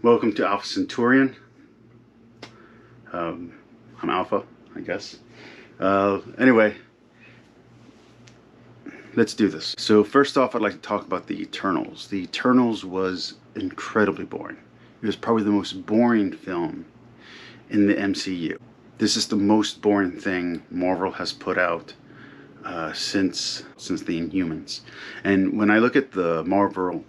Welcome to Alpha Centurion. I'm Alpha, I guess. Anyway, let's do this. So first off, I'd like to talk about the Eternals. The Eternals was incredibly boring. It was probably the most boring film in the MCU. This is the most boring thing Marvel has put out since the Inhumans. And when I look at the Marvel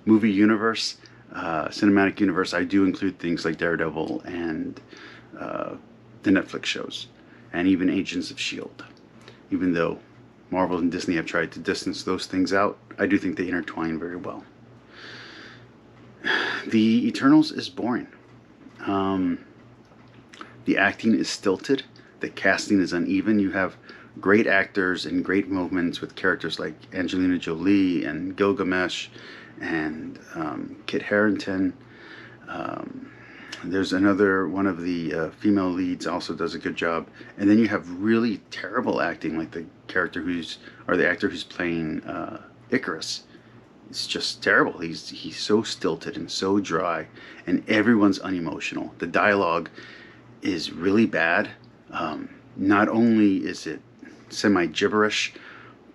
movie universe, cinematic universe, I do include things like Daredevil and the Netflix shows, and even Agents of S.H.I.E.L.D. Even though Marvel and Disney have tried to distance those things out, I do think they intertwine very well. The Eternals is boring. The acting is stilted. The casting is uneven. You have great actors and great moments with characters like Angelina Jolie and Gilgamesh and Kit Harington. There's another one of the female leads also does a good job, and then you have really terrible acting, like the actor who's playing Icarus. It's just terrible. He's so stilted and so dry, and everyone's unemotional. The dialogue is really bad. Not only is it semi-gibberish,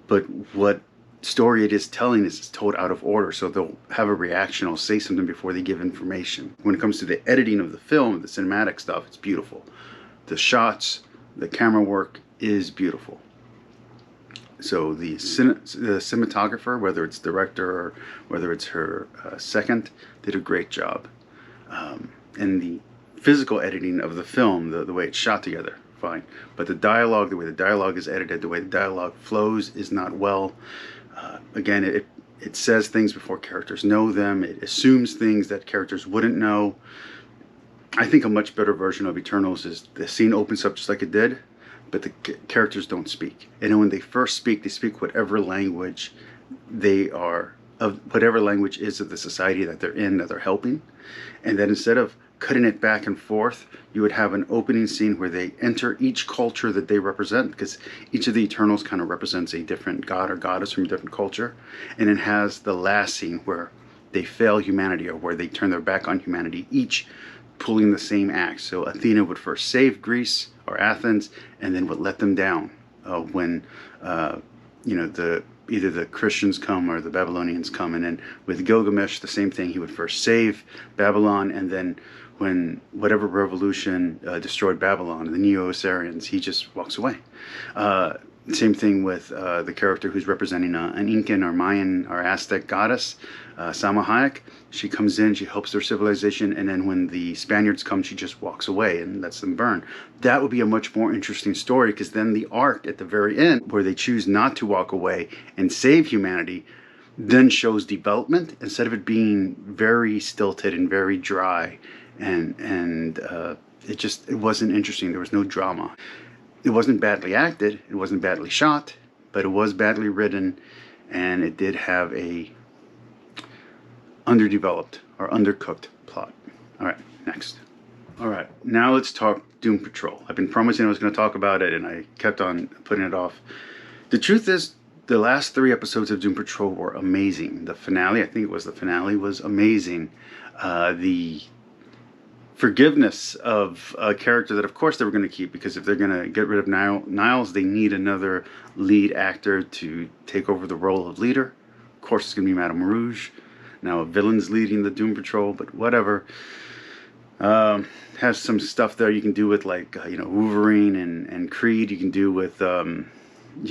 but what story it is telling is told out of order, so they'll have a reaction or say something before they give information. When it comes to the editing of the film, the cinematic stuff, it's beautiful. The shots, the camera work is beautiful. So the cinematographer, whether it's director or whether it's her second, did a great job. And the physical editing of the film, the way it's shot together, fine. But the dialogue, the way the dialogue is edited, the way the dialogue flows is not well. Again, it says things before characters know them. It assumes things that characters wouldn't know. I think a much better version of Eternals is the scene opens up just like it did, but the characters don't speak. And when they first speak, they speak whatever language they are, of whatever language is of the society that they're in, that they're helping. And then instead of cutting it back and forth, you would have an opening scene where they enter each culture that they represent, because each of the Eternals kind of represents a different god or goddess from a different culture. And it has the last scene where they fail humanity, or where they turn their back on humanity, each pulling the same axe. So Athena would first save Greece or Athens, and then would let them down when either the Christians come or the Babylonians come. And then with Gilgamesh, the same thing. He would first save Babylon, and then when whatever revolution destroyed Babylon, the Neo-Assyrians, he just walks away. Same thing with the character who's representing an Incan or Mayan or Aztec goddess, Salma Hayek. She comes in, she helps their civilization, and then when the Spaniards come, she just walks away and lets them burn. That would be a much more interesting story, because then the arc at the very end, where they choose not to walk away and save humanity, then shows development, instead of it being very stilted and very dry, and it wasn't interesting. There was no drama. It wasn't badly acted, it wasn't badly shot, but it was badly written, and it did have a underdeveloped or undercooked plot. All right, next. All right, now let's talk Doom Patrol. I've been promising I was going to talk about it, and I kept on putting it off. The truth is, the last 3 episodes of Doom Patrol were amazing. The finale, I think it was the finale, was amazing. The forgiveness of a character that of course they were going to keep, because if they're going to get rid of Niles, they need another lead actor to take over the role of leader. Of course it's going to be Madame Rouge. Now a villain's leading the Doom Patrol, but whatever. Has some stuff there you can do with, like Wolverine and Creed. You can do with Wolverine and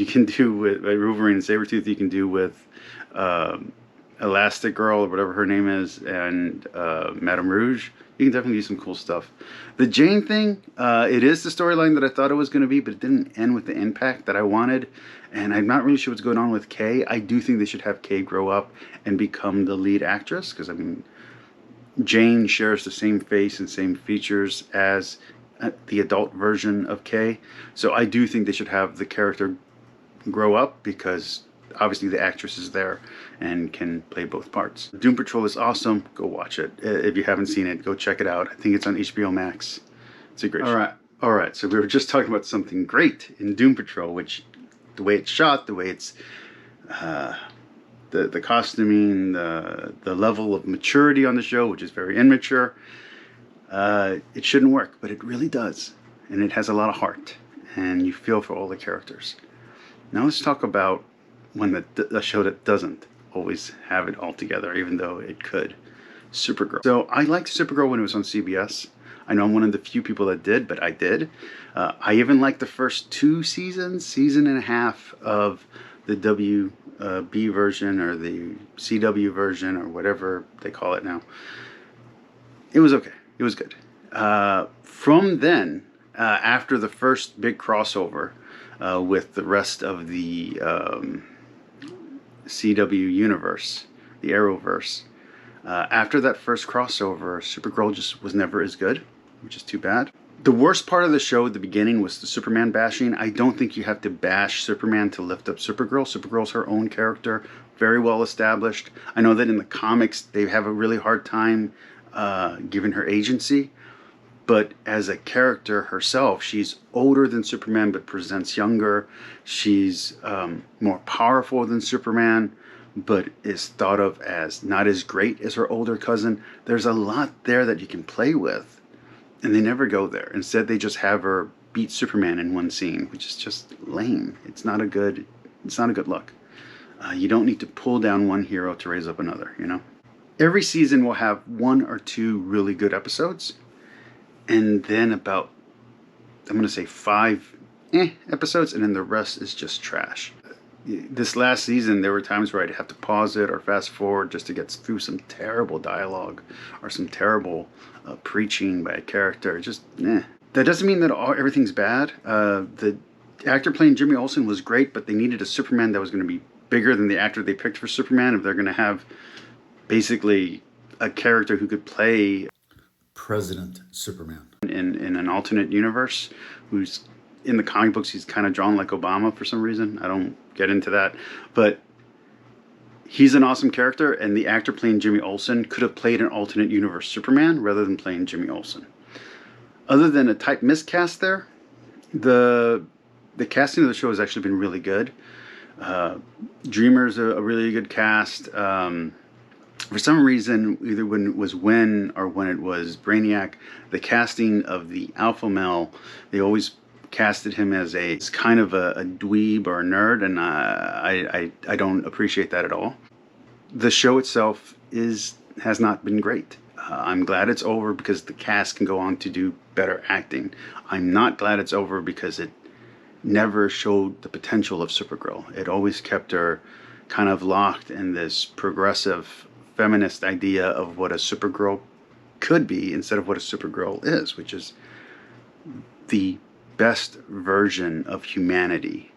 Sabretooth. You can do with Elastic Girl or whatever her name is, and Madame Rouge. You can definitely do some cool stuff. The Jane thing, it is the storyline that I thought it was going to be, but it didn't end with the impact that I wanted. And I'm not really sure what's going on with Kay. I do think they should have Kay grow up and become the lead actress, because, I mean, Jane shares the same face and same features as the adult version of Kay. So I do think they should have the character grow up, because obviously the actress is there and can play both parts. Doom Patrol is awesome. Go watch it. If you haven't seen it, go check it out. I think it's on HBO Max. It's a great show. All right. So we were just talking about something great in Doom Patrol, which the way it's shot, the way it's the costuming, the level of maturity on the show, which is very immature. It shouldn't work, but it really does. And it has a lot of heart. And you feel for all the characters. Now let's talk about when the show that doesn't always have it all together, even though it could. Supergirl. So I liked Supergirl when it was on CBS. I know I'm one of the few people that did, but I did. I even liked the first 2 seasons, season and a half of the WB version or the CW version or whatever they call it now. It was okay. It was good. From then, after the first big crossover with the rest of the CW universe, the Arrowverse, after that first crossover, Supergirl just was never as good, which is too bad. The worst part of the show at the beginning was the Superman bashing. I don't think you have to bash Superman to lift up Supergirl. Supergirl's her own character, very well established. I know that in the comics they have a really hard time giving her agency, but as a character herself, she's older than Superman but presents younger. She's more powerful than Superman, but is thought of as not as great as her older cousin. There's a lot there that you can play with. And they never go there. Instead, they just have her beat Superman in one scene, which is just lame. It's not a good look. You don't need to pull down one hero to raise up another, you know? Every season will have 1 or 2 really good episodes. And then about, I'm going to say 5 episodes, and then the rest is just trash. This last season, there were times where I'd have to pause it or fast forward just to get through some terrible dialogue or some terrible preaching by a character. Just, That doesn't mean that everything's bad. The actor playing Jimmy Olsen was great, but they needed a Superman that was going to be bigger than the actor they picked for Superman. If they're going to have basically a character who could play President Superman in an alternate universe, who's in the comic books, he's kind of drawn like Obama for some reason. I don't get into that. But he's an awesome character, and the actor playing Jimmy Olsen could have played an alternate universe Superman rather than playing Jimmy Olsen. Other than a type miscast there, the casting of the show has actually been really good. Dreamer's a really good cast. For some reason, either when it was Wynn or when it was Brainiac, the casting of the alpha male, they always casted him as kind of a dweeb or a nerd, and I don't appreciate that at all. The show itself has not been great. I'm glad it's over because the cast can go on to do better acting. I'm not glad it's over because it never showed the potential of Supergirl. It always kept her kind of locked in this progressive feminist idea of what a Supergirl could be instead of what a Supergirl is, which is the best version of humanity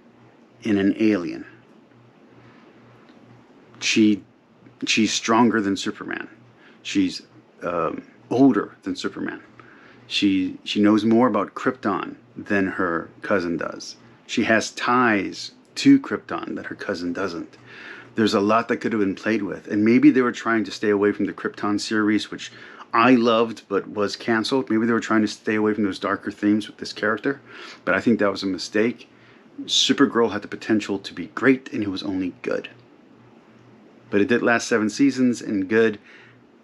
in an alien. She's stronger than Superman. She's older than Superman. She knows more about Krypton than her cousin does. She has ties to Krypton that her cousin doesn't. There's a lot that could have been played with, and maybe they were trying to stay away from the Krypton series, which I loved but was canceled. Maybe they were trying to stay away from those darker themes with this character, but I think that was a mistake. Supergirl had the potential to be great, and it was only good. But it did last 7 seasons and good,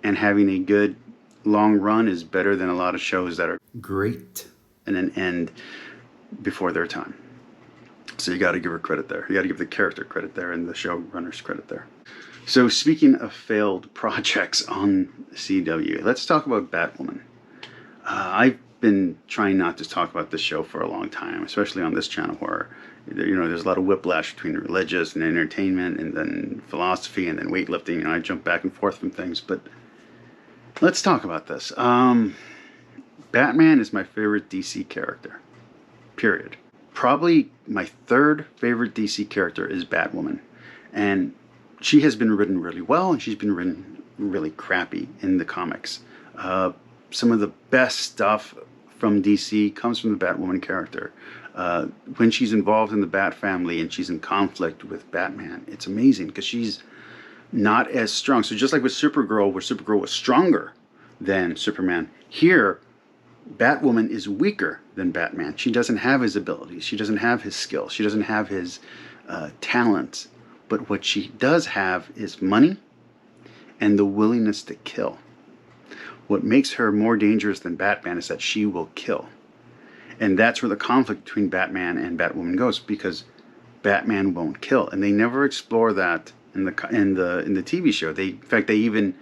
and having a good long run is better than a lot of shows that are great and then end before their time. So you got to give her credit there. You got to give the character credit there and the showrunners credit there. So speaking of failed projects on CW, let's talk about Batwoman. I've been trying not to talk about this show for a long time, especially on this channel where there's a lot of whiplash between religious and entertainment and then philosophy and then weightlifting. I jump back and forth from things, but let's talk about this. Batman is my favorite DC character, period. Probably my 3rd favorite DC character is Batwoman, and she has been written really well, and she's been written really crappy in the comics. Some of the best stuff from DC comes from the Batwoman character. When she's involved in the Bat family and she's in conflict with Batman, it's amazing because she's not as strong. So just like with Supergirl, where Supergirl was stronger than Superman, here Batwoman is weaker than Batman. She doesn't have his abilities. She doesn't have his skills. She doesn't have his talents. But what she does have is money and the willingness to kill. What makes her more dangerous than Batman is that she will kill. And that's where the conflict between Batman and Batwoman goes, because Batman won't kill, and they never explore that in the TV show. In fact, they even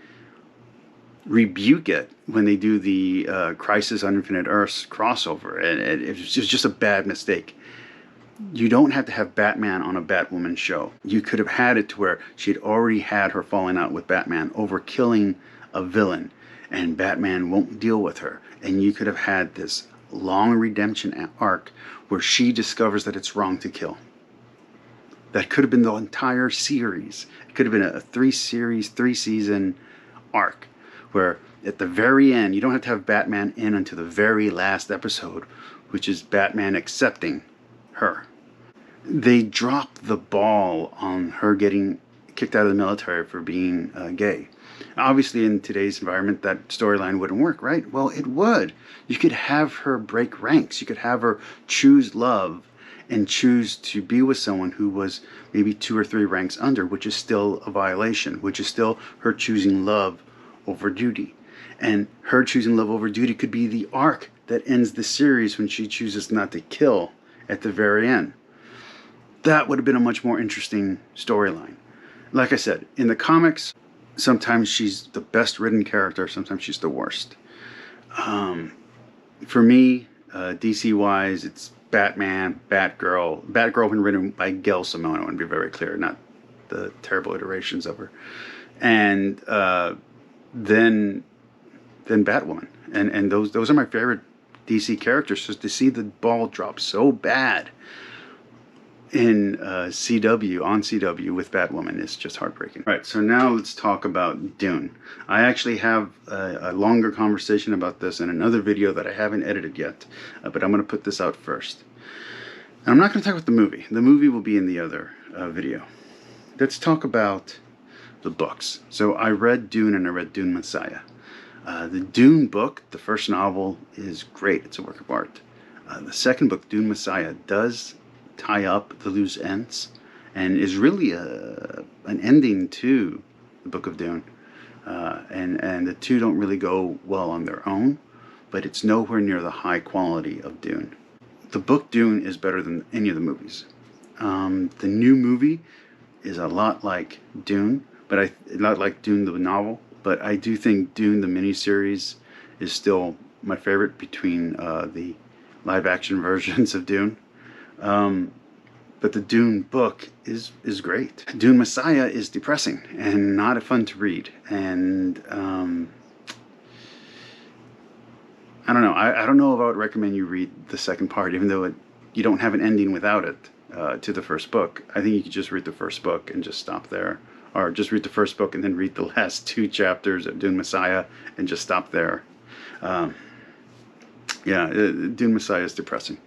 rebuke it when they do the Crisis on Infinite Earths crossover, and it was just a bad mistake. You don't have to have Batman on a Batwoman show. You could have had it to where she'd already had her falling out with Batman over killing a villain, and Batman won't deal with her, and you could have had this long redemption arc where she discovers that it's wrong to kill. That could have been the entire series. It could have been a 3-season arc where at the very end, you don't have to have Batman in until the very last episode, which is Batman accepting her. They dropped the ball on her getting kicked out of the military for being gay. Obviously, in today's environment, that storyline wouldn't work, right? Well, it would. You could have her break ranks. You could have her choose love and choose to be with someone who was maybe 2 or 3 ranks under, which is still a violation, which is still her choosing love over duty. And her choosing love over duty could be the arc that ends the series when she chooses not to kill at the very end. That would have been a much more interesting storyline. Like I said, in the comics, sometimes she's the best written character, sometimes she's the worst. For me, DC-wise, it's Batman, Batgirl. Batgirl when written by Gail Simone, I want to be very clear, not the terrible iterations of her. And then Batwoman. And those are my favorite DC characters. So to see the ball drop so bad in CW with Batwoman is just heartbreaking. Right, so now let's talk about Dune. I actually have a longer conversation about this in another video that I haven't edited yet, but I'm going to put this out first. And I'm not going to talk about the movie. The movie will be in the other video. Let's talk about the books. So I read Dune and I read Dune Messiah. The Dune book, the first novel, is great. It's a work of art. The second book, Dune Messiah, does tie up the loose ends and is really an ending to the Book of Dune. And the two don't really go well on their own, but it's nowhere near the high quality of Dune. The book Dune is better than any of the movies. The new movie is a lot like Dune, but not like Dune the novel, but I do think Dune the miniseries is still my favorite between the live action versions of Dune. But the Dune book is great. Dune Messiah is depressing and not fun to read. And I don't know. I don't know if I would recommend you read the second part, even though you don't have an ending without it to the first book. I think you could just read the first book and just stop there. Or just read the first book and then read the last 2 chapters of Dune Messiah and just stop there. Dune Messiah is depressing.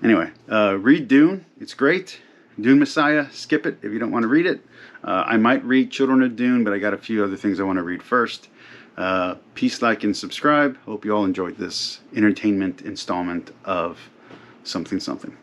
Anyway, read Dune. It's great. Dune Messiah, skip it if you don't want to read it. I might read Children of Dune, but I got a few other things I want to read first. Peace, like, and subscribe. Hope you all enjoyed this entertainment installment of something.